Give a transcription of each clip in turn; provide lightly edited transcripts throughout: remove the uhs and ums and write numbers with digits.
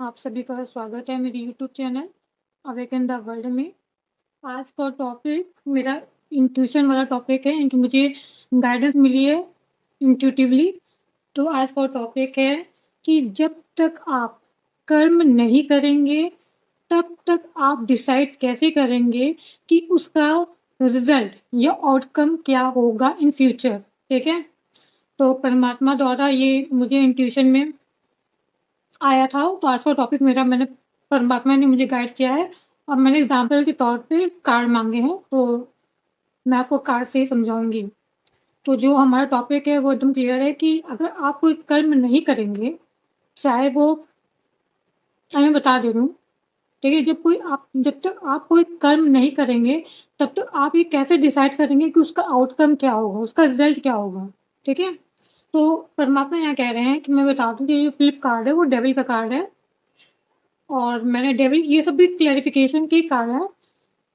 आप सभी का स्वागत है मेरे YouTube channel awaken the world में। आज का टॉपिक मेरा इंट्यूशन वाला टॉपिक है कि मुझे गाइडेंस मिली है इंट्यूटिवली। तो आज का टॉपिक है कि जब तक आप कर्म नहीं करेंगे तब तक आप डिसाइड कैसे करेंगे कि उसका रिजल्ट या आउटकम क्या होगा इन फ्यूचर। ठीक है, तो परमात्मा द्वारा ये मुझे इंट्यूशन में आया था। तो आज का टॉपिक मैंने परमात्मा ने मुझे गाइड किया है और मैंने एग्जाम्पल के तौर पे कार्ड मांगे हैं, तो मैं आपको कार्ड से ही समझाऊंगी। तो जो हमारा टॉपिक है वो एकदम क्लियर है कि अगर आप कोई कर्म नहीं करेंगे, चाहे वो, मैं बता दे रही हूँ। ठीक है, जब तक आप कोई कर्म नहीं करेंगे तब तक आप ये कैसे डिसाइड करेंगे कि उसका आउटकम क्या होगा, उसका रिजल्ट क्या होगा। ठीक है, तो परमात्मा यहाँ कह रहे हैं कि मैं बता दूं कि ये फ्लिप कार्ड है वो डेविल का कार्ड है और मैंने डेविल ये सब भी क्लैरिफिकेशन की कार्ड है।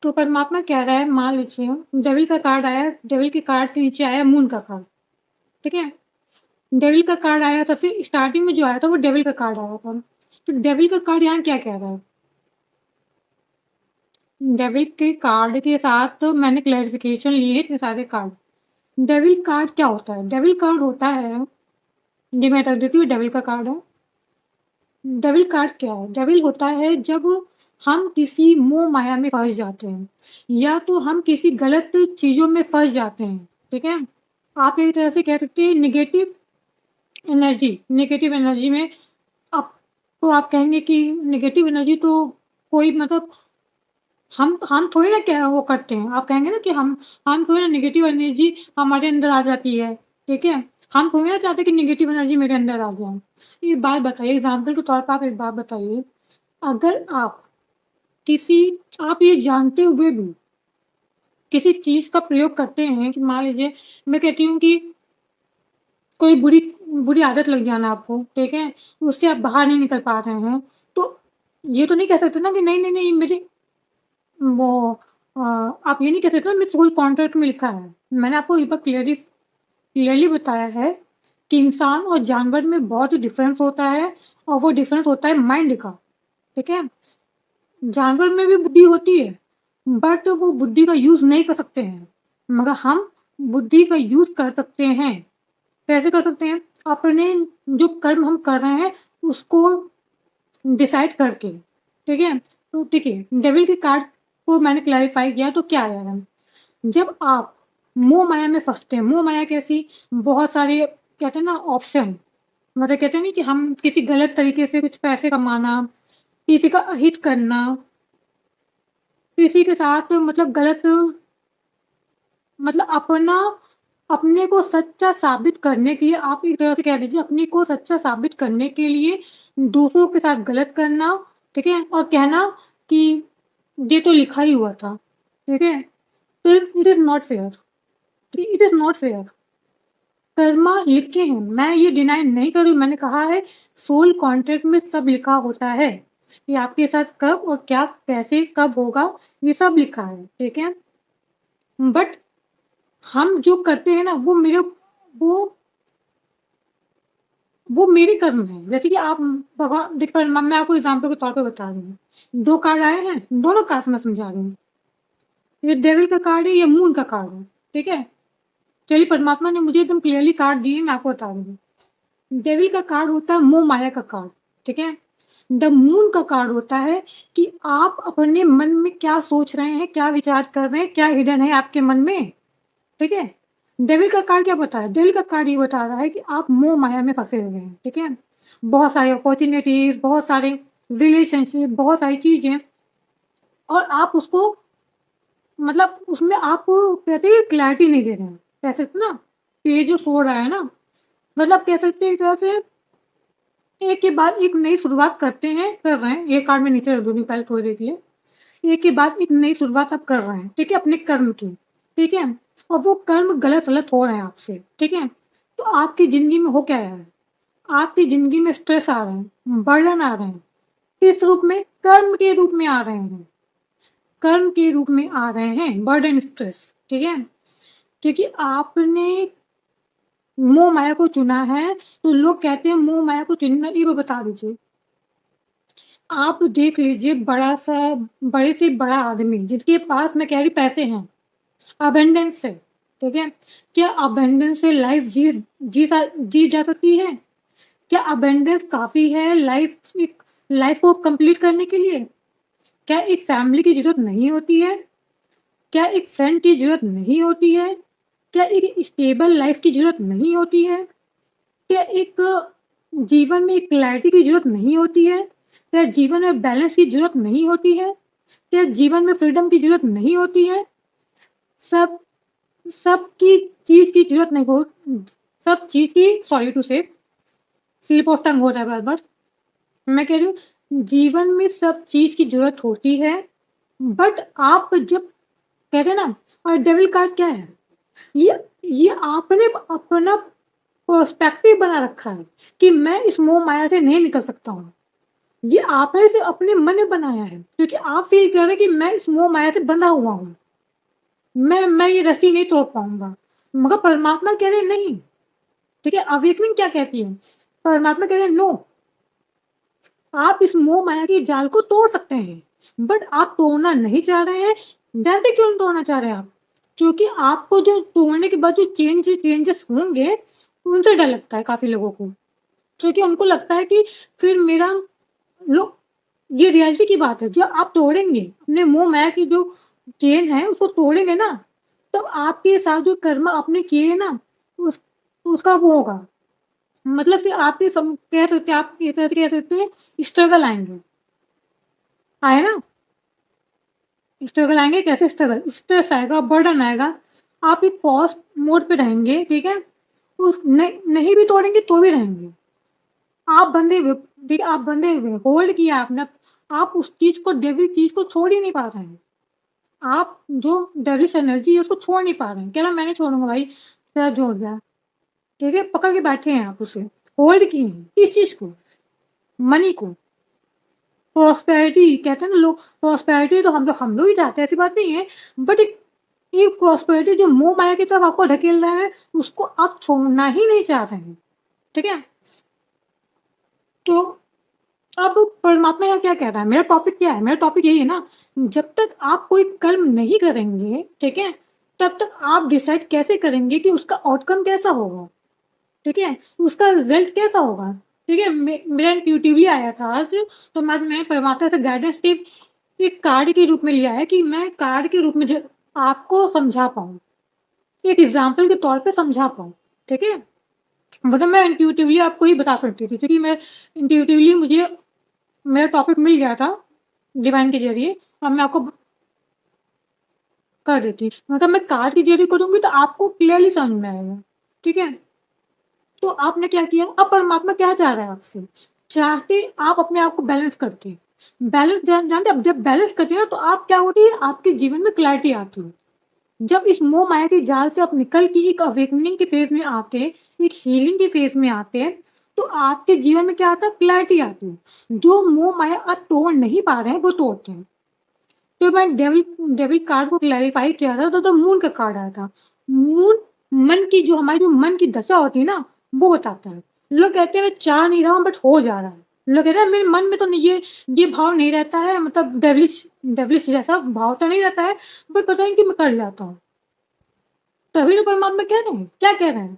तो परमात्मा कह रहा है, मान लीजिए डेविल का कार्ड आया, डेविल के कार्ड के नीचे आया मून का कार्ड। ठीक है, डेविल का कार्ड आया, सबसे स्टार्टिंग में जो आया था वो डेविल का कार्ड आया था। तो डेविल का कार्ड यहाँ क्या कह रहा है, डेविल के कार्ड के साथ तो मैंने क्लैरिफिकेशन लिए इतने सारे कार्ड। डेविल कार्ड क्या होता है, डेविल कार्ड होता है, ये मैं रख देती हूँ, डेविल का कार्ड है। डेविल कार्ड क्या है, डेविल होता है जब हम किसी मोह माया में फंस जाते हैं या तो हम किसी गलत चीज़ों में फंस जाते हैं। ठीक है, आप एक तरह से कह सकते हैं नेगेटिव एनर्जी में। आप तो आप कहेंगे कि नेगेटिव एनर्जी तो कोई मतलब हम थोड़ी ना क्या वो करते हैं, आप कहेंगे ना कि हम थोड़ी ना नेगेटिव एनर्जी हमारे अंदर आ जाती है। ठीक है, हम थोड़ी ना चाहते कि नेगेटिव एनर्जी मेरे अंदर आ जाए। एक बात बताइए, एग्जाम्पल के तौर पर आप एक बात बताइए, अगर किसी आप ये जानते हुए भी किसी चीज़ का प्रयोग करते हैं कि मान लीजिए मैं कहती हूँ कि कोई बुरी बुरी आदत लग जाना आपको, ठीक है, उससे आप बाहर नहीं निकल पा रहे हैं, तो ये तो नहीं कह सकते ना कि नहीं, नहीं, नहीं मेरी वो आप ये नहीं कह सकते ना मेरे सोल कॉन्ट्रैक्ट में लिखा है। मैंने आपको एक बार क्लियरली बताया है कि इंसान और जानवर में बहुत ही डिफरेंस होता है और वो डिफरेंस होता है माइंड का। ठीक है, जानवर में भी बुद्धि होती है बट वो बुद्धि का यूज़ नहीं कर सकते हैं, मगर हम बुद्धि का यूज़ कर सकते हैं। कैसे कर सकते हैं, अपने जो कर्म हम कर रहे हैं उसको डिसाइड करके। ठीक है, तो देखिए डेविल के कार्ड को मैंने क्लैरिफाई किया तो क्या आया है, जब आप मोह माया में फंसते हैं, मोह माया कैसी, बहुत सारे कहते हैं ना ऑप्शन, मतलब कहते हैं ना कि हम किसी गलत तरीके से कुछ पैसे कमाना, किसी का अहित करना, किसी के साथ मतलब गलत, मतलब अपने को सच्चा साबित करने के लिए, आप एक तरह से कह लीजिए अपने को सच्चा साबित करने के लिए दूसरों के साथ गलत करना। ठीक है, और कहना कि ये तो लिखा ही हुआ था। ठीक है, तो it is not fair, it is not fair. Karma लिखे हैं, मैं ये डिनाई नहीं कर रही, मैंने कहा है सोल कॉन्ट्रैक्ट में सब लिखा होता है कि आपके साथ कब और क्या कैसे कब होगा, ये सब लिखा है। ठीक है, बट हम जो करते हैं ना वो वो मेरे कर्म है। जैसे कि आप भगवान देखिए, मैं आपको एग्जाम्पल के तौर पे बता रही हूँ, दो कार्ड आए हैं, दोनों कार्ड मैं समझा रही हूँ। ये डेविल का कार्ड है, ये मून का कार्ड है। ठीक है, चलिए परमात्मा ने मुझे एकदम क्लियरली कार्ड दिए, मैं आपको बता रही हूँ। डेविल का कार्ड होता है मोह माया का कार्ड। ठीक है, द मून का कार्ड होता है कि आप अपने मन में क्या सोच रहे हैं, क्या विचार कर रहे हैं, क्या हिडन है आपके मन में। ठीक है, डेविल का कार्ड क्या बता रहा है, डेविल का कार्ड ये बता रहा है कि आप मोह माया में फंसे हुए हैं। ठीक है, बहुत सारी अपॉर्चुनिटीज, बहुत सारे रिलेशनशिप, बहुत सारी चीजें, और आप उसको मतलब उसमें आप कहते हैं क्लैरिटी नहीं दे रहे हैं। कह सकते ना, ये जो सो रहा है ना, मतलब कह सकते हैं एक तरह से एक के बाद एक नई शुरुआत कर रहे हैं। ये कार्ड में नीचे रख दूंगी पहले थोड़ी देर के लिए। एक के बाद एक नई शुरुआत आप कर रहे हैं, ठीक है, अपने कर्म की। ठीक है, और वो कर्म गलत सलत हो रहे हैं आपसे। ठीक है, तो आपकी ज़िंदगी में हो क्या रहा है, आपकी ज़िंदगी में स्ट्रेस आ रहे हैं, बर्डन आ रहे हैं, किस रूप में, कर्म के रूप में आ रहे हैं, कर्म के रूप में आ रहे हैं बर्डन, स्ट्रेस। ठीक है, क्योंकि आपने मोह माया को चुना है। तो लोग कहते हैं मोह माया को चुनना, ये भी बता दीजिए आप देख लीजिए बड़े से बड़ा आदमी जिसके पास मैं कह रही पैसे हैं, अबंडेंस है, ठीक है? क्या अबंडेंस से लाइफ़ जी जा सकती है? क्या अबंडेंस काफ़ी है लाइफ़ को कंप्लीट करने के लिए? क्या एक फैमिली की ज़रूरत नहीं होती है? क्या एक फ्रेंड की ज़रूरत नहीं होती है? क्या एक स्टेबल लाइफ़ की ज़रूरत नहीं होती है? क्या एक जीवन में एक क्लैरिटी की ज़रूरत नहीं होती है? क्या जीवन में बैलेंस की ज़रूरत नहीं होती है? क्या जीवन में फ्रीडम की ज़रूरत नहीं होती है? सब सबकी चीज़ की ज़रूरत नहीं हो सब चीज़ की सॉरी टू से स्लिप ऑफ टंग हो रहा है बार-बार। मैं कह रही हूँ जीवन में सब चीज़ की ज़रूरत होती है, बट आप जब कहते हैं ना और डेविल कार्ड क्या है? ये ये आपने अपना पर्सपेक्टिव बना रखा है कि मैं इस मोह माया से नहीं निकल सकता हूँ। ये आपने इसे अपने मन में बनाया है क्योंकि आप फ़ील कर रहे हैं कि मैं इस मोह माया से बंधा हुआ हूँ। मैं ये रस्सी नहीं तोड़ पाऊँगा। मगर परमात्मा कह रहे हैं नहीं, ठीक है? अवेकनिंग क्या कहती है? परमात्मा कह रहे हैं नो, आप इस मोह माया के जाल को तोड़ सकते हैं, बट आप तोड़ना नहीं चाह रहे हैं। जानते क्यों नहीं तोड़ना चाह रहे हैं आप? क्योंकि आपको जो तोड़ने के बाद जो चेंजेस होंगे, उनसे डर लगता है काफ़ी लोगों को। क्योंकि उनको लगता है कि फिर मेरा लो ये रियलिटी की बात है, जब आप तोड़ेंगे, अपने मोह माया की जो चेन है उसको तोड़ेंगे ना, तब आपके साथ जो कर्म आपने किए हैं ना, उस उसका वो होगा। मतलब फिर आपके कह सकते हैं आप एक तरह से कह सकते हैं स्ट्रगल आएँगे। आए ना? स्ट्रगल आएँगे कैसे स्ट्रगल? स्ट्रेस आएगा, बर्डन आएगा। आप एक पॉज़ मोड पे रहेंगे, ठीक है? उस नहीं भी तोड़ेंगे तो भी रहेंगे। आप बंधे हुए देखिए आप बंधे हुए हैं, होल्ड किया आपने, आप उस चीज़ को डेविल चीज़ को छोड़ ही नहीं पा रहे हैं। आप जो डेविलिश एनर्जी है उसको छोड़ नहीं पा रहे हैं। कह रहा मैं नहीं छोड़ूँगा भाई, तेरा जो हो गया, ठीक है? पकड़ के बैठे हैं आप उसे, होल्ड किए हैं। किस चीज़ को? मनी को। प्रॉस्पेरिटी कहते हैं ना लोग प्रॉस्पेरिटी तो हम लोग ही चाहते हैं, ऐसी बात नहीं है। बट एक एक प्रॉस्पेरिटी जो मोह माया की तरफ आपको ढकेल रहा है, उसको आप छोड़ना ही नहीं चाह रहे हैं, ठीक है? तो अब परमात्मा यहाँ क्या कह रहा है? मेरा टॉपिक क्या है? मेरा टॉपिक यही है ना, जब तक आप कोई कर्म नहीं करेंगे, ठीक है? तब तक आप डिसाइड कैसे करेंगे कि उसका आउटकम कैसा होगा, ठीक है? उसका रिज़ल्ट कैसा होगा, ठीक है? मेरा इंट्यूटिवली आया था आज, तो मैं परमात्मा से गाइडेंस की एक कार्ड के रूप में लिया है कि मैं कार्ड के रूप में ज आपको समझा पाऊँ, एक एग्ज़ाम्पल के तौर पे समझा पाऊँ, ठीक है? मतलब मैं इंट्यूटिवली आपको ही बता सकती थी क्योंकि मैं इंट्यूटिवली मुझे मेरा टॉपिक मिल गया था डिवाइन के ज़रिए। अब मैं आपको कर देती। मतलब मैं कार्ड के ज़रिए करूँगी तो आपको क्लियरली समझ में आएगा, ठीक है? तो आपने क्या किया? अब परमात्मा क्या चाह रहा है आपसे? चाहते आप अपने आप को बैलेंस करते। बैलेंस जानते हैं, अब जब बैलेंस करते हैं ना तो आप क्या होती है आपके जीवन में क्लैरिटी आती है। जब इस मोह माया के जाल से आप निकल के एक अवेकनिंग के फेज़ में आते हैं, एक हीलिंग के फेज़ में आते हैं, तो आपके जीवन में क्या आता है? क्लैरिटी आती है। जो मोह माया आप तोड़ नहीं पा रहे हैं, वो तोड़ते हैं। तो मैं डेविल कार्ड को क्लैरिफ़ाई किया था, तो मून का कार्ड आया था। मून मन की जो हमारी जो मन की दशा होती है ना, वो बताता है। लोग कहते हैं मैं चाह नहीं रहा हूँ बट हो जा रहा है। लोग कहते हैं मेरे मन में तो नहीं ये भाव नहीं रहता है मतलब डेविलिश जैसा भाव तो नहीं रहता है, बट पता नहीं कि मैं कर जाता हूँ। तभी तो परमात्मा कह रहे हैं, क्या कह रहे हैं?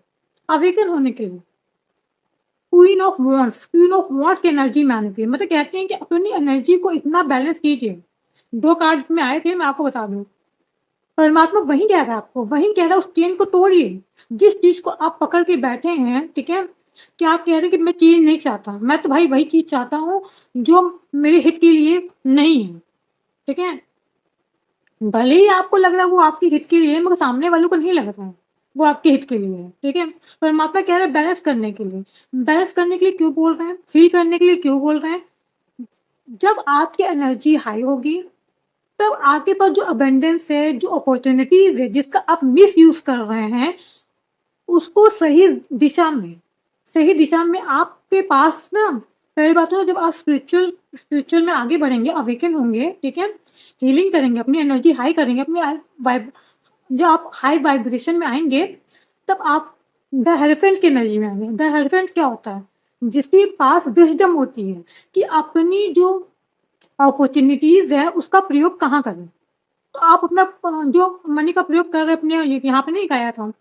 अवेकन होने के लिए। क्वीन ऑफ वांड्स की एनर्जी में आने के लिए मतलब कहते हैं कि अपनी एनर्जी को इतना बैलेंस कीजिए। 2 कार्ड में आए थे मैं आपको बता दूँ। परमात्मा वही कह रहा है आपको, वही कह रहा है उस चेन को तोड़िए। जिस चीज़ को आप पकड़ के बैठे हैं, ठीक है? कि आप कह रहे हैं कि मैं चेंज नहीं चाहता, मैं तो भाई वही चीज़ चाहता हूँ जो मेरे हित के लिए नहीं है, ठीक है? भले ही आपको लग रहा है वो आपके हित के लिए है मगर सामने वालों को नहीं लग रहा है, वो आपके हित के लिए है, ठीक है? परमात्मा कह रहा है बैलेंस करने के लिए। बैलेंस करने के लिए क्यों बोल रहे हैं? फ़ील करने के लिए क्यों बोल रहे हैं? जब आपकी एनर्जी हाई होगी तब आपके पास जो अबंडेंस है, जो अपॉर्च्युनिटीज़ है, जिसका आप मिसयूज़ कर रहे हैं, उसको सही दिशा में आपके पास ना पहली बात तो जब आप स्पिरिचुअल में आगे बढ़ेंगे, अवेकन होंगे, ठीक है? हीलिंग करेंगे, अपनी एनर्जी हाई करेंगे, अपनी वाइब जब आप हाई वाइब्रेशन में आएँगे, तब आप द हेरोफेंट की एनर्जी में आएँगे। द हेरोफेंट क्या होता है? जिसके पास विज़डम होती है कि अपनी जो अपॉर्च्युनिटीज़ है उसका प्रयोग कहाँ करें? तो आप अपना जो मनी का प्रयोग कर रहे हैं अपने यहाँ पे नहीं गाया था।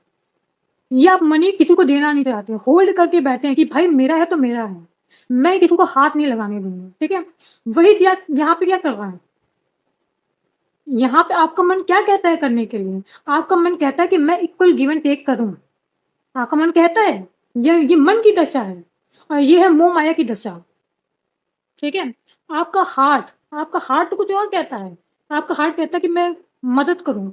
ये आप मनी किसी को देना नहीं चाहते, होल्ड करके बैठे हैं कि भाई मेरा है तो मेरा है, मैं किसी को हाथ नहीं लगाने दूँगा, ठीक है? वही चीज़ आप यहाँ पे क्या कर रहे हैं? यहाँ पे आपका मन क्या कहता है करने के लिए? आपका मन कहता है कि मैं इक्वल गिव एंड टेक करूँ। आपका मन कहता है, ये मन की दशा है और ये है मोह माया की दशा, ठीक है? आपका हार्ट तो कुछ और कहता है। आपका हार्ट कहता है कि मैं मदद करूँ,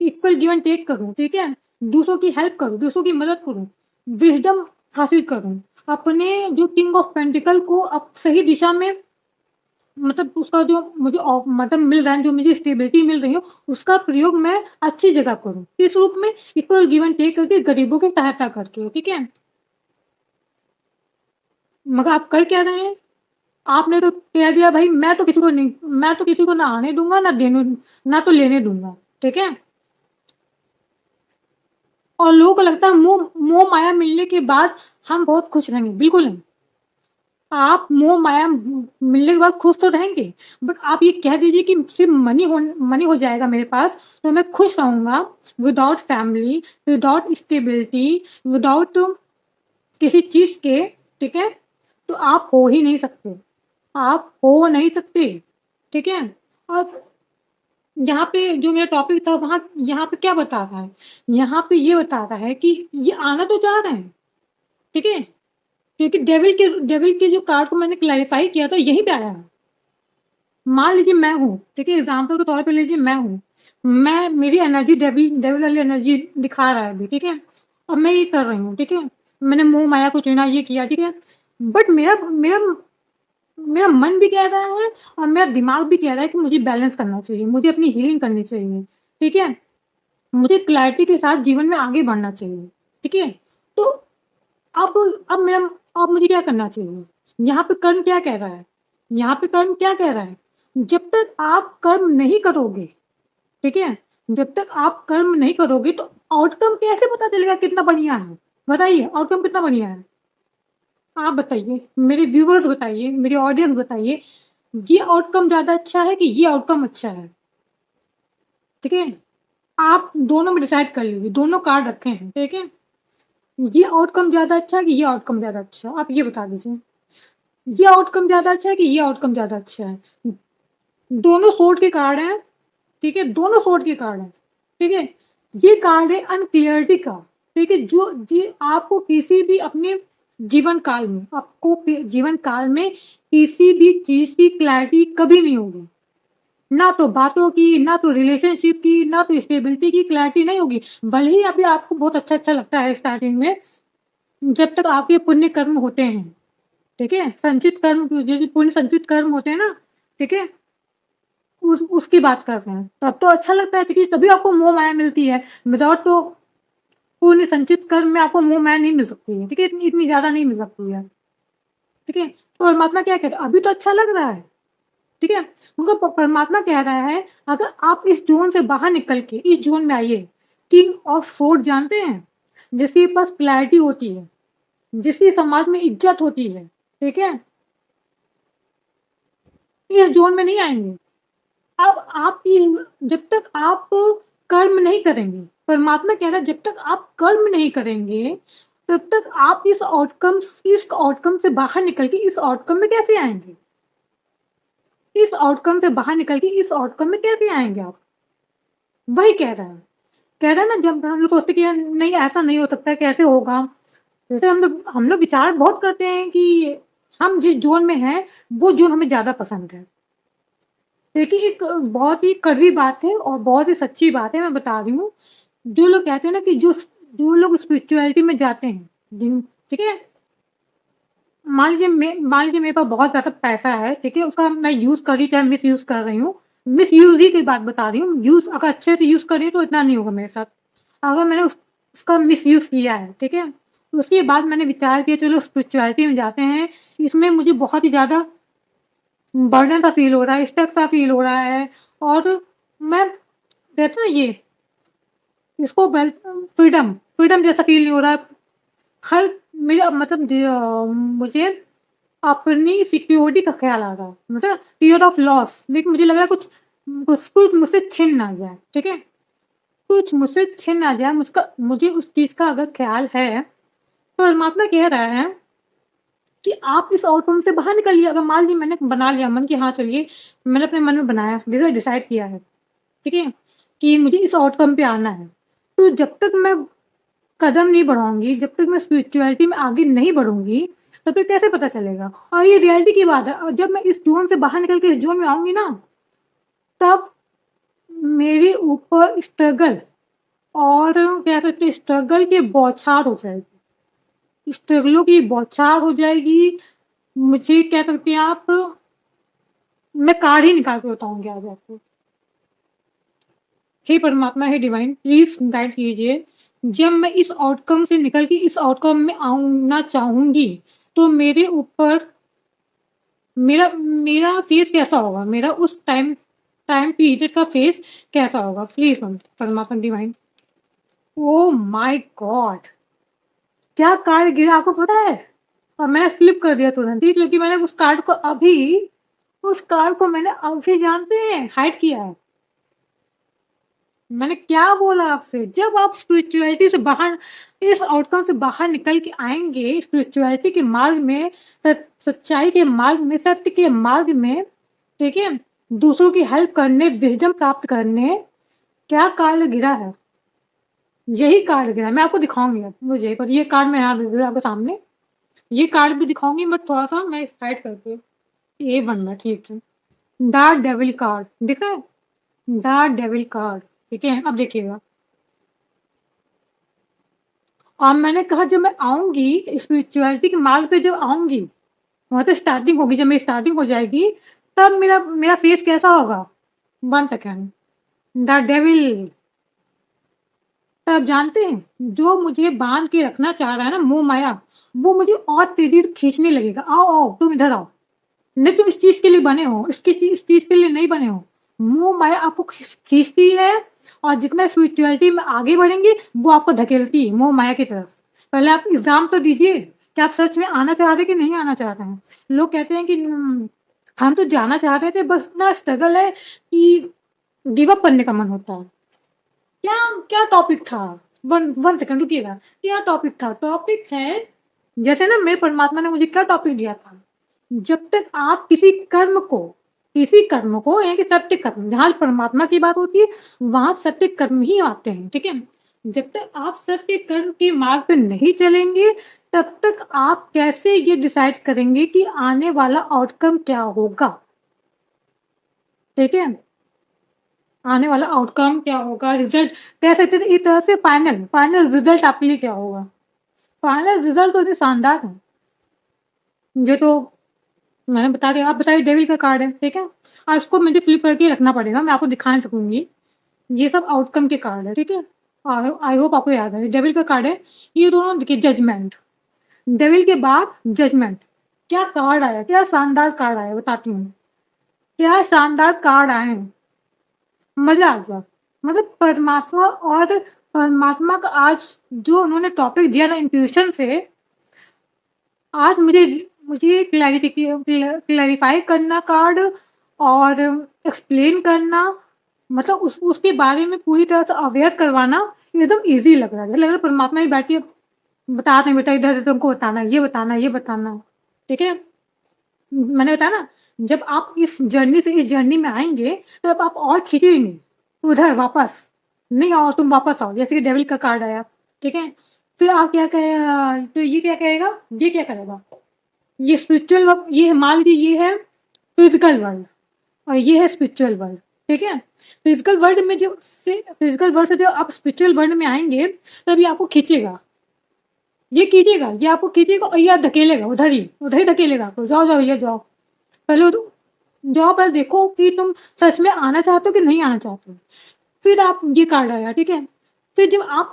इक्वल गिव एंड टेक करूँ, ठीक है? दूसरों की हेल्प करूँ, दूसरों की मदद करूँ, विज़डम हासिल करूँ, अपने जो किंग ऑफ पेंटिकल को सही दिशा में मतलब उसका जो मुझे मतलब मिल रहा है, जो मुझे स्टेबिलिटी मिल रही है, उसका प्रयोग मैं अच्छी जगह करूँ। किस रूप में? इक्वल गिव एंड टेक करके गरीबों की सहायता करके, ठीक है? मगर आप कर क्या रहे हैं? आपने तो कह दिया भाई मैं तो किसी को ना आने दूँगा, ना तो लेने दूँगा, ठीक है? और लोगों को लगता है मोह मोह माया मिलने के बाद हम बहुत खुश रहेंगे, बिल्कुल नहीं। आप मोह माया मिलने के बाद खुश तो रहेंगे, बट आप ये कह दीजिए कि सिर्फ़ मनी हो जाएगा मेरे पास, तो मैं खुश रहूँगा without family, without stability, without किसी चीज़ के, ठीक है? तो आप हो ही नहीं सकते। आप हो नहीं सकते, ठीक है? और यहाँ पे जो मेरा टॉपिक था वहाँ यहाँ पे क्या बता रहा है? यहाँ पे ये बता रहा है कि ये आना तो चाह रहे हैं, ठीक है? क्योंकि डेविल के जो कार्ड को मैंने क्लैरिफ़ाई किया था यहीं पे आया है। मान लीजिए मैं हूँ, ठीक है? एग्ज़ाम्पल के तौर पे लीजिए मैं हूँ। मेरी एनर्जी डेविल वाली एनर्जी दिखा रहा है अभी, ठीक है? और मैं ये कर रही हूँ, ठीक है? मैंने मोह माया को चुना, ये किया, ठीक है? बट मेरा मेरा मेरा मन भी कह रहा है और मेरा दिमाग भी कह रहा है कि मुझे बैलेंस करना चाहिए, मुझे अपनी हीलिंग करनी चाहिए, ठीक है? मुझे क्लैरिटी के साथ जीवन में आगे बढ़ना चाहिए, ठीक है? तो अब अब मेरा अब मुझे क्या करना चाहिए? यहाँ पे कर्म क्या कह रहा है? यहाँ पे कर्म क्या कह रहा है? जब तक आप कर्म नहीं करोगे, ठीक है? जब तक आप कर्म नहीं करोगे तो आउटकम कैसे पता चलेगा कितना बढ़िया है? बताइए आउटकम कितना बढ़िया है? आप बताइए, मेरे व्यूअर्स बताइए, मेरी ऑडियंस बताइए, ये आउटकम ज़्यादा अच्छा है कि ये आउटकम अच्छा है? ठीक है? आप दोनों में डिसाइड कर लीजिए, दोनों कार्ड रखे हैं, ठीक है? ये आउटकम ज़्यादा अच्छा है कि ये आउटकम ज़्यादा अच्छा है? आप ये बता दीजिए। ये आउटकम ज़्यादा अच्छा है कि ये आउटकम ज़्यादा अच्छा है? दोनों सोर्ड के कार्ड हैं, ठीक है? दोनों सोर्ड के कार्ड हैं, ठीक है? ये कार्ड है अनक्लियरिटी का, ठीक है? जो जी आपको किसी भी अपने जीवन काल में किसी भी चीज़ की क्लैरिटी कभी नहीं होगी। ना तो बातों की, ना तो रिलेशनशिप की, ना तो स्टेबिलिटी की क्लैरिटी नहीं होगी। भले ही अभी आपको बहुत अच्छा-अच्छा लगता है स्टार्टिंग में, जब तक आपके पुण्य कर्म होते हैं, ठीक है? संचित कर्म जो पुण्य संचित कर्म होते हैं ना, ठीक है? उसकी बात कर रहे हैं। तब तो अच्छा लगता है क्योंकि तभी आपको मोह माया मिलती है। विदाउट तो पुण्य संचित कर्म में आपको मोह माया नहीं मिल सकती है, ठीक है? इतनी इतनी ज़्यादा नहीं मिल सकती है, ठीक है? तो परमात्मा क्या कह रहे हैं? अभी तो अच्छा लग रहा है, ठीक है? उनको परमात्मा कह रहा है अगर आप इस ज़ोन से बाहर निकल के इस ज़ोन में आइए। किंग ऑफ सोर्ड जानते हैं? जिसके पास क्लैरिटी होती है, जिसकी समाज में इज़्ज़त होती है, ठीक है? इस ज़ोन में नहीं आएँगे। अब आप इन जब तक आप कर्म नहीं करेंगे, परमात्मा कह रहा है जब तक आप कर्म नहीं करेंगे, तब तक आप इस आउटकम से बाहर निकल के इस आउटकम में कैसे आएँगे? इस आउटकम से बाहर निकल के इस आउटकम में कैसे आएँगे आप? वही कह रहा है। कह रहा है ना जब हम लोग सोचते हैं कि यार नहीं ऐसा नहीं हो सकता है, कैसे होगा? जैसे हम लोग विचार बहुत करते हैं कि हम जिस ज़ोन में हैं, वो ज़ोन हमें ज़्यादा पसंद है। देखिए एक बहुत ही कड़वी बात है और बहुत ही सच्ची बात है, मैं बता रही हूँ। जो लोग कहते हैं ना कि जो लोग स्पिरिचुअलिटी में जाते हैं, ठीक है? मान लीजिए मेरे पास बहुत ज़्यादा पैसा है, ठीक है? उसका मैं यूज़ कर रही चाहे मिसयूज़ कर रही हूँ। मिसयूज़ ही की बात बता रही हूँ, यूज़ अगर अच्छे से यूज़ कर रही हूँ तो इतना नहीं होगा मेरे साथ। अगर मैंने उसका मिसयूज़ किया है, ठीक है? उसके बाद मैंने विचार किया चलो स्पिरिचुअलिटी में जाते हैं, इसमें मुझे बहुत ही ज़्यादा बर्डन सा फ़ील हो रहा है, स्टक सा फ़ील हो रहा है और मैं कहते हैं ना ये इसको फ्रीडम जैसा फ़ील नहीं हो रहा है। हर मेरा मतलब मुझे अपनी सिक्योरिटी का ख्याल आ रहा है, मतलब फियर ऑफ लॉस। लेकिन मुझे लग रहा है कुछ कुछ कुछ मुझसे छिन ना जाए, ठीक है? कुछ मुझसे छिन ना जाए, मुझे उस चीज़ का अगर ख्याल है, तो परमात्मा कह रहा है कि आप इस आउटकम से बाहर निकलिए। अगर मान लीजिए मैंने बना लिया मन कि हाँ चलिए, मैंने अपने मन में बनाया, डिसाइड किया है, ठीक है? कि मुझे इस आउटकम पे आना है। तो जब तक मैं कदम नहीं बढ़ाऊँगी, जब तक मैं स्पिरिचुअलिटी में आगे नहीं बढ़ूँगी, तब तक कैसे पता चलेगा? और ये रियलिटी की बात है, जब मैं इस ज़ोन से बाहर निकल के इस ज़ोन में आऊँगी ना, तब मेरे ऊपर स्ट्रगल और कह सकते हैं स्ट्रगल की बौछार हो जाएगी। स्ट्रगलों की बौछार हो जाएगी। मुझे कह सकते हैं आप, मैं कार्ड ही निकाल के बताऊँगी आज आपको। हे परमात्मा, हे डिवाइन, प्लीज़ गाइड कीजिए। जब मैं इस आउटकम से निकल के इस आउटकम में आना चाहूँगी, तो मेरे ऊपर मेरा मेरा फेस कैसा होगा? मेरा उस टाइम पीरियड का फेस कैसा होगा? प्लीज़ परमात्मा डिवाइन। Oh my God! क्या कार्ड गिरा आपको पता है? और मैंने फ्लिप कर दिया तुरंत ही, क्योंकि मैंने उस कार्ड को मैंने अभी जानते हैं हाइड किया है। मैंने क्या बोला आपसे? जब आप स्पिरिचुअलिटी से बाहर, इस आउटकम से बाहर निकल के आएँगे, स्पिरिचुअलिटी के मार्ग में, सच्चाई के मार्ग में, सत्य के मार्ग में, ठीक है? दूसरों की हेल्प करने, विज़डम प्राप्त करने, क्या कार्ड गिरा है? यही कार्ड गिरा है। मैं आपको दिखाऊँगी अब, मुझे पर ये कार्ड मैं यहाँ रख आपके सामने। ये कार्ड भी दिखाऊँगी, बट थोड़ा-सा मैं हाइड करके, ये बनना ठीक है। द डेविल कार्ड दिख रहा है? द डेविल कार्ड, ठीक है? अब देखिएगा। और मैंने कहा जब मैं आऊँगी, स्पिरिचुअलिटी के मार्ग पे जब आऊँगी, वहाँ तो स्टार्टिंग होगी, जब मेरी स्टार्टिंग हो जाएगी, तब मेरा मेरा फेस कैसा होगा? 1 सेकंड। द डेविल, तब जानते हैं, जो मुझे बाँध के रखना चाह रहा है ना मोह-माया, वो मुझे और तेज़ी से खींचने लगेगा। आओ, आओ, तुम इधर आओ। नहीं तुम इस चीज़ के लिए बने हो, इस चीज़ के लिए नहीं बने हो। मोह-माया आपको खींचती है, और जितना स्पिरिचुअलिटी में आगे बढ़ेंगे, वो आपको धकेलती है मोह-माया की तरफ। पहले आप एग्ज़ाम तो दीजिए कि आप सच में आना चाह रहे हैं कि नहीं आना चाह रहे हैं। लोग कहते हैं कि हम तो जाना चाह रहे थे, बस इतना स्ट्रगल है कि गिव अप करने का मन होता है। क्या क्या टॉपिक था? 1 सेकंड रुकिएगा। क्या टॉपिक था? टॉपिक है, जैसे ना मेरे परमात्मा ने मुझे क्या टॉपिक दिया था? जब तक आप किसी कर्म को यानी कि सत्य कर्म, जहाँ परमात्मा की बात होती है, वहाँ सत्य कर्म ही आते हैं, ठीक है? जब तक आप सत्य कर्म के मार्ग पे नहीं चलेंगे, तब तक आप कैसे ये डिसाइड करेंगे कि आने वाला आउटकम क्या होगा? ठीक है? आने वाला आउटकम क्या होगा? रिज़ल्ट कह सकते थे एक तरह से, फाइनल रिज़ल्ट आपके लिए क्या होगा? फाइनल रिज़ल्ट तो इतने शानदार है। ये तो मैंने बता दिया। आप बताइए, डेविल का कार्ड है, ठीक है? इसको मुझे फ्लिप करके रखना पड़ेगा, मैं आपको दिखा नहीं सकूँगी। ये सब आउटकम के कार्ड है, ठीक है? आई होप आपको याद है। डेविल का कार्ड है, ये दोनों देखिए, जजमेंट, डेविल के बाद जजमेंट। क्या कार्ड आया, क्या शानदार कार्ड आया, बताती हूँ। क्या शानदार कार्ड आए हैं, मज़ा आ गया। मतलब परमात्मा का आज जो उन्होंने टॉपिक दिया ना इंट्यूशन से, आज मुझे क्लैरिफ़ाई करना कार्ड, और एक्सप्लेन करना, मतलब उसके बारे में पूरी तरह से अवेयर करवाना एकदम ईज़ी लग रहा है। लग रहा है परमात्मा ही बैठ के बता रहे हैं, बेटा इधर से तुमको बताना है, ये बताना है, ये बताना है, ठीक है? मैंने बताया ना, जब आप इस जर्नी से इस जर्नी में आएँगे, तब आप और खींचिए नहीं, उधर वापस, नहीं आओ तुम वापस आओ, जैसे कि डेविल का कार्ड आया, ठीक है? फिर आप क्या कहे, तो ये क्या कहेगा, ये क्या करेगा? ये स्पिरिचुअल वर्क, ये मान लीजिए ये है फिजिकल वर्ल्ड, और ये है स्पिरिचुअल वर्ल्ड, ठीक है? फिजिकल वर्ल्ड से जब आप स्पिरिचुअल वर्ल्ड में आएँगे, तब ये आपको खींचेगा, ये कीजिएगा, ये आपको खींचेगा और ये धकेलेगा, उधर ही धकेलेगा आपको, जाओ, जाओ भैया जाओ। पहले तो जाओ, पहले देखो कि तुम सच में आना चाहते हो कि नहीं आना चाहते हो। फिर आप, ये कार्ड आया, ठीक है? फिर जब आप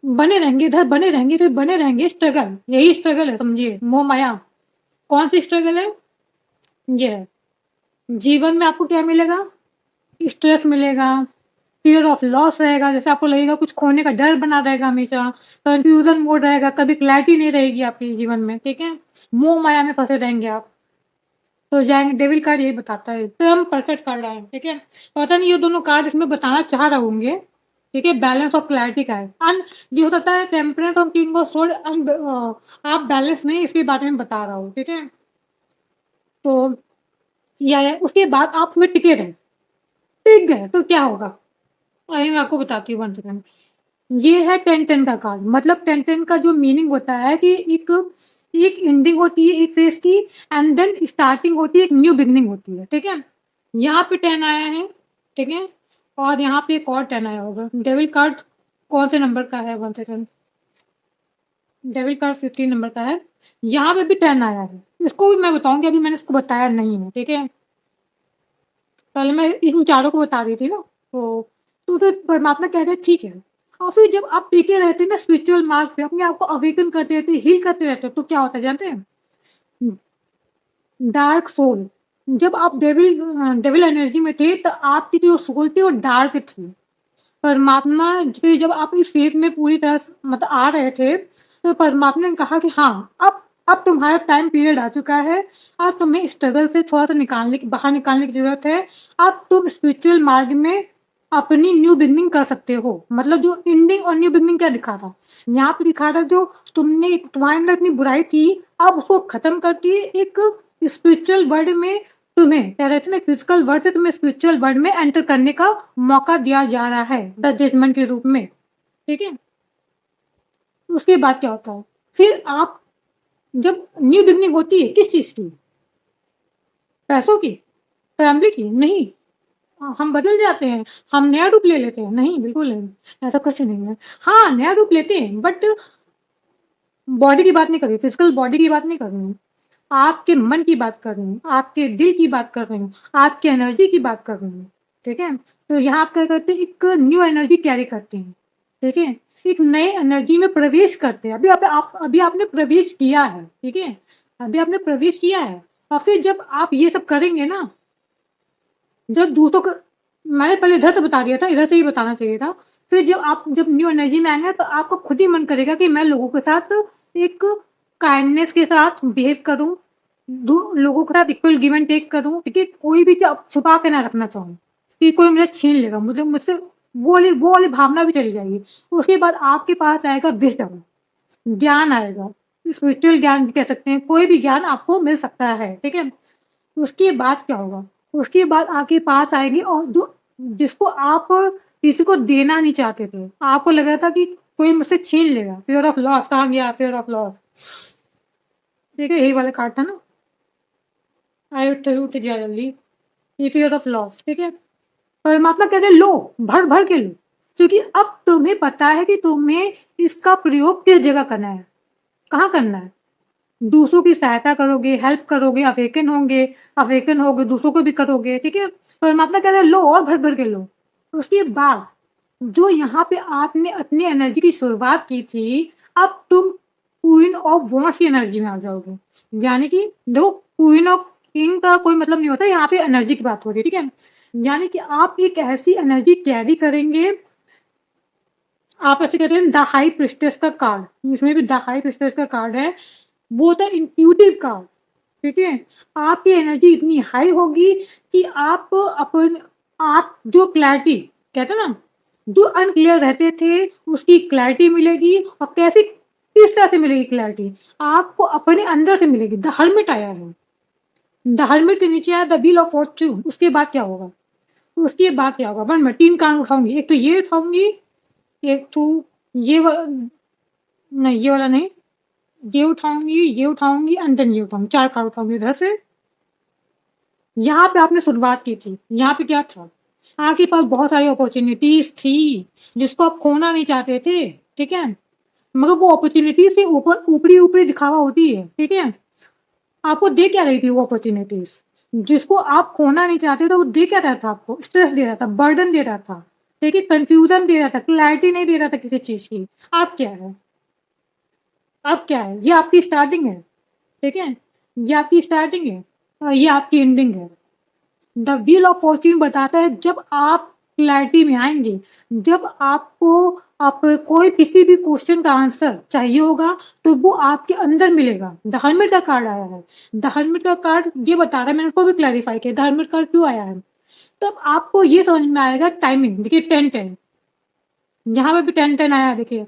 बने रहेंगे, इधर बने रहेंगे, फिर बने रहेंगे, स्ट्रगल, यही स्ट्रगल है, समझिए, मोह-माया। कौन-सी स्ट्रगल है? ये है। जीवन में आपको क्या मिलेगा? स्ट्रेस मिलेगा, फ़ियर ऑफ लॉस रहेगा, जैसे आपको लगेगा कुछ खोने का डर बना रहेगा हमेशा, कन्फ्यूज़न मोड रहेगा, कभी क्लैरिटी नहीं रहेगी आपके जीवन में, ठीक है? मोह-माया में फँसे रहेंगे आप। तो जाएँगे डेविल कार्ड यही बताता है, एकदम परफेक्ट कार्ड आया है, ठीक है? पता नहीं ये दोनों कार्ड इसमें बताना चाह रहे होंगे, ठीक है? बैलेंस और क्लैरिटी का है। ये हो सकता है टेम्परेंस और किंग ऑफ स्वॉर्ड आप बैलेंस नहीं इसके बारे में बता रहा हो, ठीक है? तो या उसके बाद आप उसमें टिके रहे, टिक गए तो क्या होगा? अभी मैं आपको बताती हूँ 1 सेकंड। ये है 10-10 का कार्ड, मतलब 10-10 का जो मीनिंग होता है कि एक एक एंडिंग होती है एक फेज़ की एंड देन स्टार्टिंग होती है, एक न्यू बिगिनिंग होती है, ठीक है? यहाँ पे 10 आया है, ठीक है? और यहाँ पे एक और 10 आया होगा। डेविल कार्ड कौन से नंबर का है? 1 सेकंड। डेविल कार्ड 15 नंबर का है। यहाँ पे भी 10 आया है। इसको भी मैं बताऊँगी, अभी मैंने इसको बताया नहीं है, ठीक है? पहले मैं इन चारों को बता रही थी ना, तो फिर परमात्मा कह रहे हैं ठीक है। और फिर जब आप टिके रहते हैं ना स्पिरिचुअल मार्ग पे, अपने आप को अवेकन करते रहते हैं, हील करते रहते हो, तो क्या होता है जानते हैं? डार्क सोल, जब आप डेविल एनर्जी में थे, तो आपकी जो सोल थी वो डार्क थी। परमात्मा फिर जब आप इस फेज़ में पूरी तरह से मतलब आ रहे थे, तो परमात्मा ने कहा कि हाँ, अब तुम्हारा टाइम पीरियड आ चुका है, अब तुम्हें स्ट्रगल से थोड़ा-सा बाहर निकालने की ज़रूरत है। अब तुम स्पिरिचुअल मार्ग में अपनी न्यू बिगिनिंग कर सकते हो। मतलब जो एंडिंग और न्यू बिगिनिंग क्या दिखा रहा? यहाँ पे दिखा रहा जो तुम्हारे अंदर इतनी बुराई थी, अब उसको खत्म करके एक स्पिरिचुअल वर्ल्ड में तुम्हें क्या कहते हैं ना फिजिकल वर्ल्ड से तुम्हें स्पिरिचुअल वर्ल्ड में एंटर करने का मौका दिया जा रहा है द जजमेंट के रूप में, ठीक है? उसके बाद क्या होता है? फिर आप जब न्यू बिगिनिंग होती है किस चीज़ की? पैसों की? फैमिली की? नहीं। हम बदल जाते हैं, हम नया रूप ले लेते हैं। नहीं, बिल्कुल नहीं, ऐसा कुछ नहीं है। हाँ, नया रूप लेते हैं बट बॉडी की बात नहीं कर रही, फिजिकल बॉडी की बात नहीं कर रही हूँ। आपके मन की बात कर रही हूँ, आपके दिल की बात कर रही हूँ, आपकी एनर्जी की बात कर रही हूँ, ठीक है? तो यहाँ आप क्या करते हैं, एक न्यू एनर्जी कैरी करते हैं, ठीक है? एक नए एनर्जी में प्रवेश करते हैं। अभी आपने प्रवेश किया है, ठीक है? अभी आपने प्रवेश किया है और फिर जब आप ये सब करेंगे ना, जब दूसरों को मैंने पहले इधर से बता दिया था, इधर से ही बताना चाहिए था। फिर जब न्यू एनर्जी में आएँगे तो आपका खुद ही मन करेगा कि मैं लोगों के साथ एक काइंडनेस के साथ बिहेव करूँ, लोगों के साथ इक्वल गिव एंड टेक करूँ, ठीक है? कोई भी च छुपा के ना रखना चाहूँ, कि कोई मुझे छीन लेगा, मुझसे वो वाली भावना भी चली जाएगी। उसके बाद आपके पास आएगा विज़डम, ज्ञान आएगा, स्पिरिचुअल ज्ञान भी कह सकते हैं, कोई भी ज्ञान आपको मिल सकता है, ठीक है? उसके बाद क्या होगा? उसके बाद आपके पास आएगी और जो जिसको आप किसी को देना नहीं चाहते थे। आपको लग रहा था कि कोई मुझसे छीन लेगा। फ़ियर ऑफ लॉस कहाँ गया फ़ियर ऑफ लॉस? ठीक है, यही वाला कार्ड था ना? आइए उठ जाइए जल्दी। ये फ़ियर ऑफ लॉस, ठीक है? परमात्मा कहते हैं लो, भर-भर के लो। क्योंकि अब तुम्हें पता है कि तुम्हें इसका प्रयोग किस जगह करना है, कहाँ करना है। दूसरों की सहायता करोगे, हेल्प करोगे, अवेकन होगे, दूसरों को भी करोगे, ठीक है? परमात्मा कह रहा है लो और भर-भर के लो। उसके बाद जो यहाँ पे आपने अपनी एनर्जी की शुरुआत की थी, अब तुम क्वीन ऑफ वॉन्ड्स की एनर्जी में आ जाओगे। यानी कि देखो क्वीन ऑफ किंग का कोई मतलब नहीं होता, यहाँ पे एनर्जी की बात हो रही है, ठीक है? यानी कि आप एक ऐसी एनर्जी कैरी करेंगे, आप ऐसे कहते हैं द हाई प्रीस्टेस का कार्ड, इसमें भी द हाई प्रीस्टेस का कार्ड है, वो होता है इंट्यूटिव कार्ड, ठीक है? आपकी एनर्जी इतनी हाई होगी कि आप जो क्लैरिटी कहते हैं ना, जो अनक्लियर रहते थे, उसकी क्लैरिटी मिलेगी और किस तरह से मिलेगी क्लैरिटी? आपको अपने अंदर से मिलेगी। द हर्मिट आया है। द हर्मिट के नीचे आया द व्हील ऑफ फॉर्च्यून। उसके बाद क्या होगा? 1 मिनट 3 कार्ड उठाऊँगी। एक तो ये उठाऊँगी, एक तो ये वा नहीं, ये वाला नहीं। ये उठाऊँगी एंड देन ये उठाऊँगी, 4 कार्ड उठाऊँगी इधर से। यहाँ पे आपने शुरुआत की थी, यहाँ पे क्या था? आपके पास बहुत सारी अपॉर्च्युनिटीज़ थी, जिसको आप खोना नहीं चाहते थे, ठीक है? मगर वो अपॉर्च्युनिटीज़ से ऊपरी-ऊपरी दिखावा होती है, ठीक है? आपको दे क्या रही थी वो अपॉर्च्युनिटीज़? जिसको आप खोना नहीं चाहते थे, वो दे क्या रहा था आपको? स्ट्रेस दे रहा था, बर्डन दे रहा था, ठीक है? कन्फ्यूज़न दे रहा था, क्लैरिटी नहीं दे रहा था किसी चीज़ की। अब क्या है? अब क्या है? ये आपकी स्टार्टिंग है, ठीक है? ये आपकी स्टार्टिंग है और ये आपकी एंडिंग है। द व्हील ऑफ फॉर्च्यून बताता है जब आप क्लैरिटी में आएंगे। जब आपको आप कोई किसी भी क्वेश्चन का आंसर चाहिए होगा तो वो आपके अंदर मिलेगा। द हर्मिट का कार्ड आया है, द हर्मिट का कार्ड ये बता रहा है, मैंने उसको भी क्लैरिफाई किया द हर्मिट कार्ड क्यों आया है। तब आपको ये समझ में आएगा टाइमिंग। देखिए 10-10 यहाँ पे भी 10-10 आया, देखिए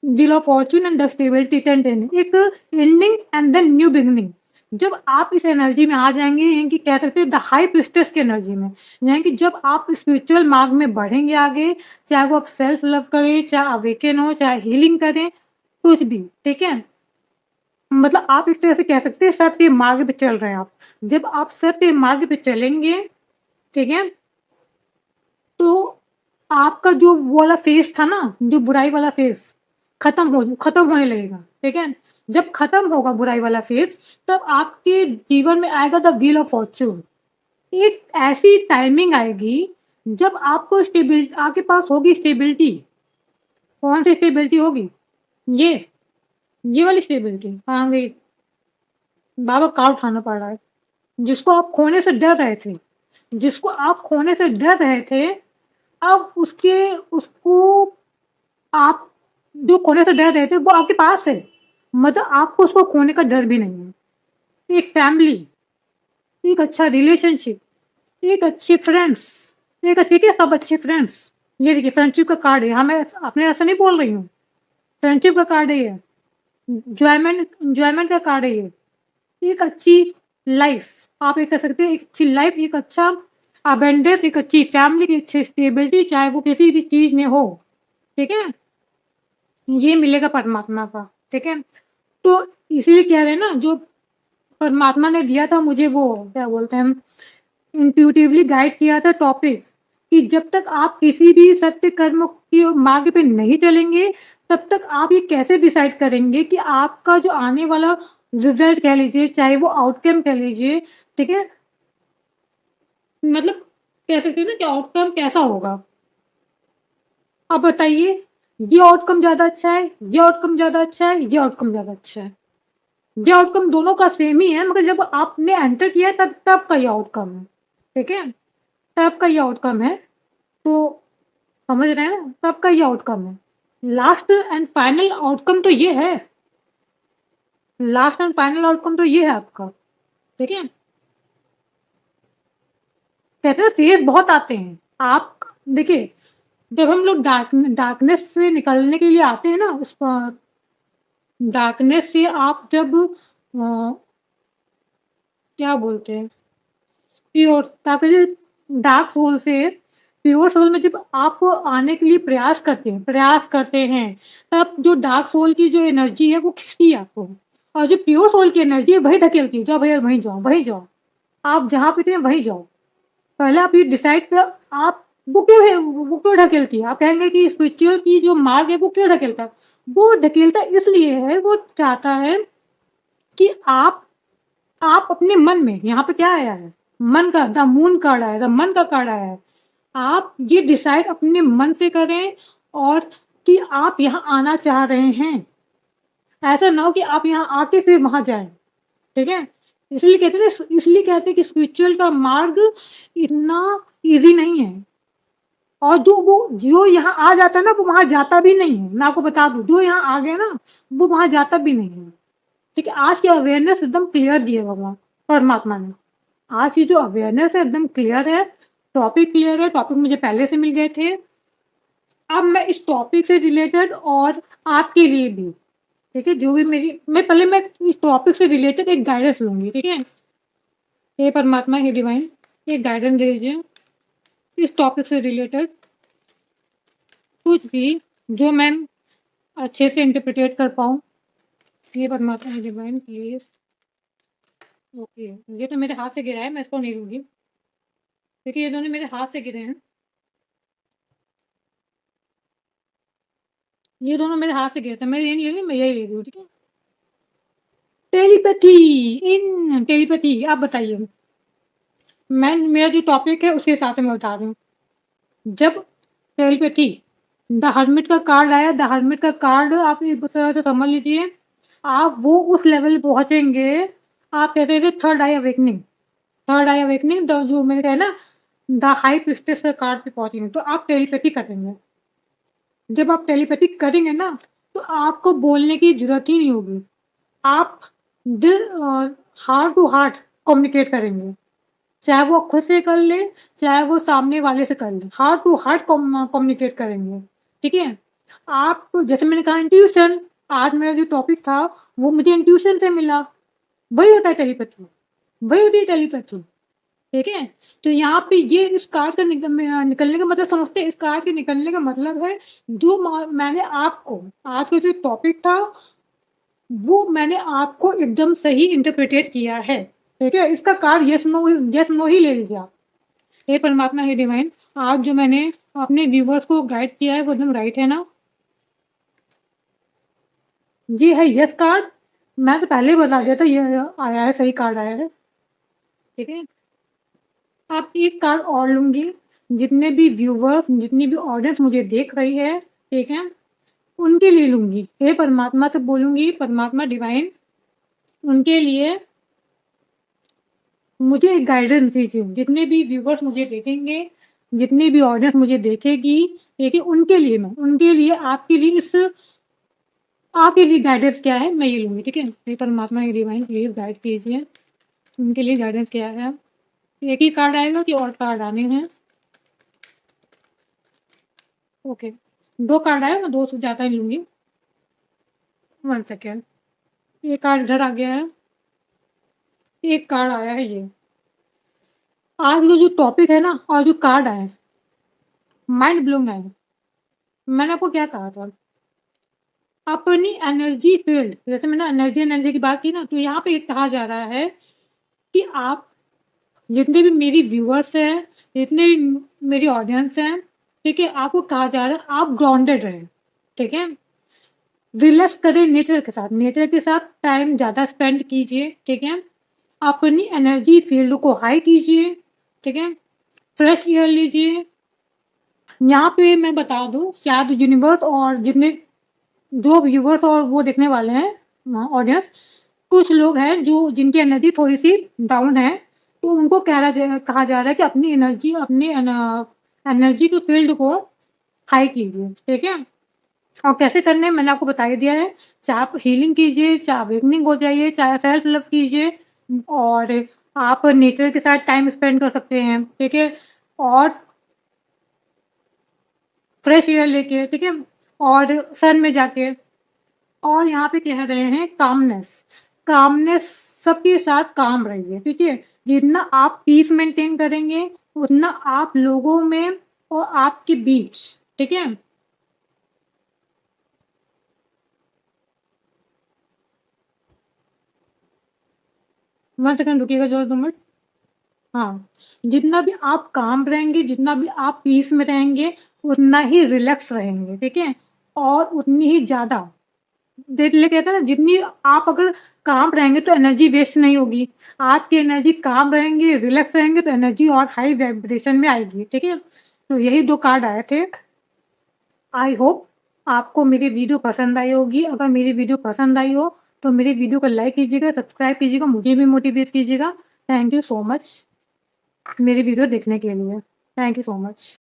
wheel of fortune and the stability 10-10 एक ending and then new beginning. जब आप इस एनर्जी में आ जाएंगे, यानी कि कह सकते हैं द हाई प्रिस्टेस की एनर्जी में, यानी कि जब आप स्पिरिचुअल मार्ग में बढ़ेंगे आगे, चाहे वो आप सेल्फ लव करें, चाहे अवेकन हो, चाहे हीलिंग करें, कुछ भी, ठीक है। मतलब आप एक तरह से कह सकते हैं सत्य मार्ग पे चल रहे हैं आप। जब आप सत्य मार्ग पे चलेंगे, ठीक है, तो आपका जो वो वाला फेस था ना, जो बुराई वाला फेस खत्म होने लगेगा, ठीक है। जब खत्म होगा बुराई वाला फेस, तब आपके जीवन में आएगा द व्हील ऑफ फॉर्चून। एक ऐसी टाइमिंग आएगी जब आपको स्टेबिलिटी, आपके पास होगी स्टेबिलिटी। कौन सी स्टेबिलिटी होगी? ये ये वाली स्टेबिलिटी कहाँ गई? बाबा कार्ड उठाना पड़ रहा है। जिसको आप खोने से डर रहे थे, जिसको आप खोने से डर रहे थे, अब उसको आप जो खोने से डर रहे थे वो आपके पास है। मतलब आपको उसको खोने का डर भी नहीं है। एक फैमिली, एक अच्छा रिलेशनशिप, एक अच्छे फ्रेंड्स, एक अच्छे के सब अच्छे फ्रेंड्स। ये देखिए फ्रेंडशिप का कार्ड है। हाँ, मैं अपने ऐसा नहीं बोल रही हूँ, फ्रेंडशिप का कार्ड है ये। एंजॉयमेंट का कार्ड है ये। एक अच्छी लाइफ आप ये कह सकते हैं, एक अच्छी लाइफ, एक अच्छा अबेंडेंस, एक अच्छी फैमिली, की अच्छी स्टेबिलिटी, चाहे वो किसी भी चीज में हो, ठीक है, ये मिलेगा परमात्मा का, ठीक है। तो इसीलिए कह रहे हैं ना, जो परमात्मा ने दिया था मुझे, वो क्या बोलते हैं, इंट्यूटिवली गाइड किया था टॉपिक, कि जब तक आप किसी भी सत्य कर्म की मार्ग पे नहीं चलेंगे, तब तक आप ये कैसे डिसाइड करेंगे कि आपका जो आने वाला रिजल्ट कह लीजिए, चाहे वो आउटकम कह लीजिए, ठीक है, मतलब कह सकते हैं ना कि आउटकम कैसा होगा। आप बताइए, ये आउटकम ज्यादा अच्छा है, ये आउटकम ज्यादा अच्छा है, ये आउटकम ज्यादा अच्छा है? ये आउटकम दोनों का सेम ही है, मगर जब आपने एंटर किया तब तब का ये आउटकम है, ठीक है, तब का ये आउटकम है। तो समझ रहे हैं ना, तब का ये आउटकम है। लास्ट एंड फाइनल आउटकम तो ये है, लास्ट एंड फाइनल आउटकम तो ये है आपका, ठीक है। कहते हैं फेज बहुत आते हैं। आप देखिए, जब हम लोग डार्कनेस से निकलने के लिए आते हैं ना, उस डार्कनेस से आप जब क्या बोलते हैं, प्योर, ताकि डार्क सोल से प्योर सोल में जब आप आने के लिए प्रयास करते हैं, तब जो डार्क सोल की जो एनर्जी है वो खींचती है आपको, और जो प्योर सोल की एनर्जी है वही धकेलती है, जाओ भैया वहीं जाओ, वहीं जाओ, आप जहाँ पे थे वहीं जाओ। पहले आप ये डिसाइड कर, आप वो क्यों है, वो क्यों ढकेलती है? आप कहेंगे कि स्पिरिचुअल की जो मार्ग है वो क्यों ढकेलता है? वो ढकेलता इसलिए है, वो चाहता है कि आप अपने मन में, यहाँ पे क्या आया है, मन का, द मून कार्ड आया, द मन का कार्ड आया है। आप ये डिसाइड अपने मन से करें, और कि आप यहाँ आना चाह रहे हैं। ऐसा ना हो कि आप यहाँ आके फिर वहां जाएं, ठीक है। इसलिए कहते हैं कि स्पिरिचुअल का मार्ग इतना इजी नहीं है। और जो यहाँ आ जाता है ना, वो वहां जाता भी नहीं है। मैं आपको बता दूं, जो यहाँ आ गया ना, वो वहां जाता भी नहीं है, ठीक है। आज की अवेयरनेस एकदम क्लियर दी है भगवान परमात्मा ने। आज की जो अवेयरनेस है एकदम क्लियर है, टॉपिक क्लियर है, टॉपिक मुझे पहले से मिल गए थे। अब मैं इस टॉपिक से रिलेटेड और आपके लिए भी, ठीक है, जो भी मैं इस टॉपिक से रिलेटेड एक गाइडेंस लूंगी, ठीक है। हे परमात्मा, हे डिवाइन, एक गाइडेंस दे दीजिए इस टॉपिक से रिलेटेड, कुछ भी जो मैं अच्छे से इंटरप्रिटेट कर पाऊँ। हे परमात्मा, हे डिवाइन, प्लीज। ओके, ये तो मेरे हाथ से गिरा है, मैं इसको नहीं लूंगी, क्योंकि ये दोनों मेरे हाथ से गिरे हैं। ये दोनों मेरे हाथ से गिरे थे, मैं ये नहीं ले रही, मैं यही ले रही हूँ, ठीक है। टेलीपैथी, इन टेलीपैथी, आप बताइए। मेरा जो टॉपिक है उसके हिसाब से मैं बता रही हूँ। जब टेलीपैथी, द हर्मिट का कार्ड आया, द हर्मिट का कार्ड आप एक तरह से समझ लीजिए, आप वो उस लेवल पहुंचेंगे। आप कहते थे थर्ड आई अवेकनिंग, थर्ड आई अवेकनिंग, जो मैंने कहा ना, द हाई प्रीस्टेस के कार्ड पे पहुँचेंगे, तो आप टेलीपैथी करेंगे। जब आप टेलीपैथी करेंगे ना, तो आपको बोलने की ज़रूरत ही नहीं होगी। आप दिल हार्ट टू हार्ट कम्युनिकेट करेंगे। चाहे वो खुद से कर ले, चाहे वो सामने वाले से कर ले, हार्ट टू हार्ट कम्युनिकेट करेंगे, ठीक है? आप जैसे मैंने कहा इंट्यूशन, आज मेरा जो टॉपिक था, वो मुझे इंट्यूशन से मिला, वही होता है टेलीपैथी, वही होती है टेलीपैथी, ठीक है? तो यहाँ पे ये इस कार्ड का निकलने का मतलब समझते हैं, इस कार्ड के निकलने का मतलब है, जो मैंने आपको आज का जो टॉपिक था, वो मैंने आपको एकदम सही इंटरप्रिटेट किया है, ठीक है? इसका कार्ड यस नो ही ले लीजिए आप। हे परमात्मा, हे डिवाइन, आज जो मैंने अपने व्यूवर्स को गाइड किया है वो एकदम राइट है ना? ये है यस कार्ड। मैं तो पहले ही बता दिया था, ये आया है, सही कार्ड आया है, ठीक है? आप एक कार्ड और लूँगी, जितने भी व्यूवर्स, जितनी भी ऑडियंस मुझे देख रही है, ठीक है? उनके लिए लूँगी। हे परमात्मा से बोलूँगी, परमात्मा डिवाइन, उनके लिए मुझे एक गाइडेंस दीजिए। जितने भी व्यूवर्स मुझे देखेंगे, जितनी भी ऑडियंस मुझे देखेगी, ठीक है? उनके लिए आपके लिए गाइडेंस क्या है, मैं ये लूँगी, ठीक है? हे परमात्मा, हे डिवाइन, प्लीज़ गाइड कीजिए। उनके लिए गाइडेंस क्या है? एक ही कार्ड आएगा कि और कार्ड आने हैं? ओके, 2 कार्ड आए, मैं 2 से ज़्यादा नहीं लूँगी। 1 सेकंड, ये कार्ड इधर आ गया है, एक कार्ड आया है ये। आज का जो टॉपिक है ना और जो कार्ड आए हैं, माइंड ब्लोइंग आए हैं। मैंने आपको क्या कहा था? अपनी एनर्जी फील्ड, जैसे मैंने एनर्जी की बात की ना, तो यहाँ पे कहा जा रहा है कि आप जितने भी मेरी व्यूअर्स हैं, जितने भी मेरी ऑडियंस हैं, ठीक है? आपको कहा जा रहा है आप ग्राउंडेड रहें, ठीक है? रिलैक्स करें नेचर के साथ टाइम ज़्यादा स्पेंड कीजिए, ठीक है? अपनी एनर्जी फील्ड को हाई कीजिए, ठीक है? फ्रेश एयर लीजिए। यहाँ पे मैं बता दूँ, शायद यूनिवर्स और जितने जो व्यूवर्स और वो देखने वाले हैं ऑडियंस, कुछ लोग हैं जो जिनकी एनर्जी थोड़ी-सी डाउन है, तो उनको कहा जा रहा है कि अपनी एनर्जी के फील्ड को हाई कीजिए, ठीक है? और कैसे करना है मैंने आपको बता ही दिया है। चाहे आप हीलिंग कीजिए, चाहे अवेकनिंग हो जाइए, चाहे सेल्फ लव कीजिए, और आप नेचर के साथ टाइम स्पेंड कर सकते हैं, ठीक है? और फ्रेश एयर लेके, ठीक है? और सन में जाके, और यहाँ पे कह रहे हैं कामनेस सबके साथ काम रहिए, ठीक है? जितना आप पीस मेंटेन करेंगे, उतना आप लोगों में और आपके बीच, ठीक है? 1 सेकंड रुकिएगा, ज़रा 2 मिनट। हाँ, जितना भी आप काम रहेंगे, जितना भी आप पीस में रहेंगे, उतना ही रिलैक्स रहेंगे, ठीक है? और उतनी ही ज़्यादा देख ले कहते हैं ना, जितनी आप अगर काम रहेंगे तो एनर्जी वेस्ट नहीं होगी। आपकी एनर्जी काम रहेंगी, रिलैक्स रहेंगे, तो एनर्जी और हाई वाइब्रेशन में आएगी, ठीक है? तो यही 2 कार्ड आए थे। आई होप आपको मेरी वीडियो पसंद आई होगी। अगर मेरी वीडियो पसंद आई हो, तो मेरी वीडियो को लाइक कीजिएगा, सब्सक्राइब कीजिएगा, मुझे भी मोटिवेट कीजिएगा। थैंक यू सो मच मेरी वीडियो देखने के लिए। Thank you so much.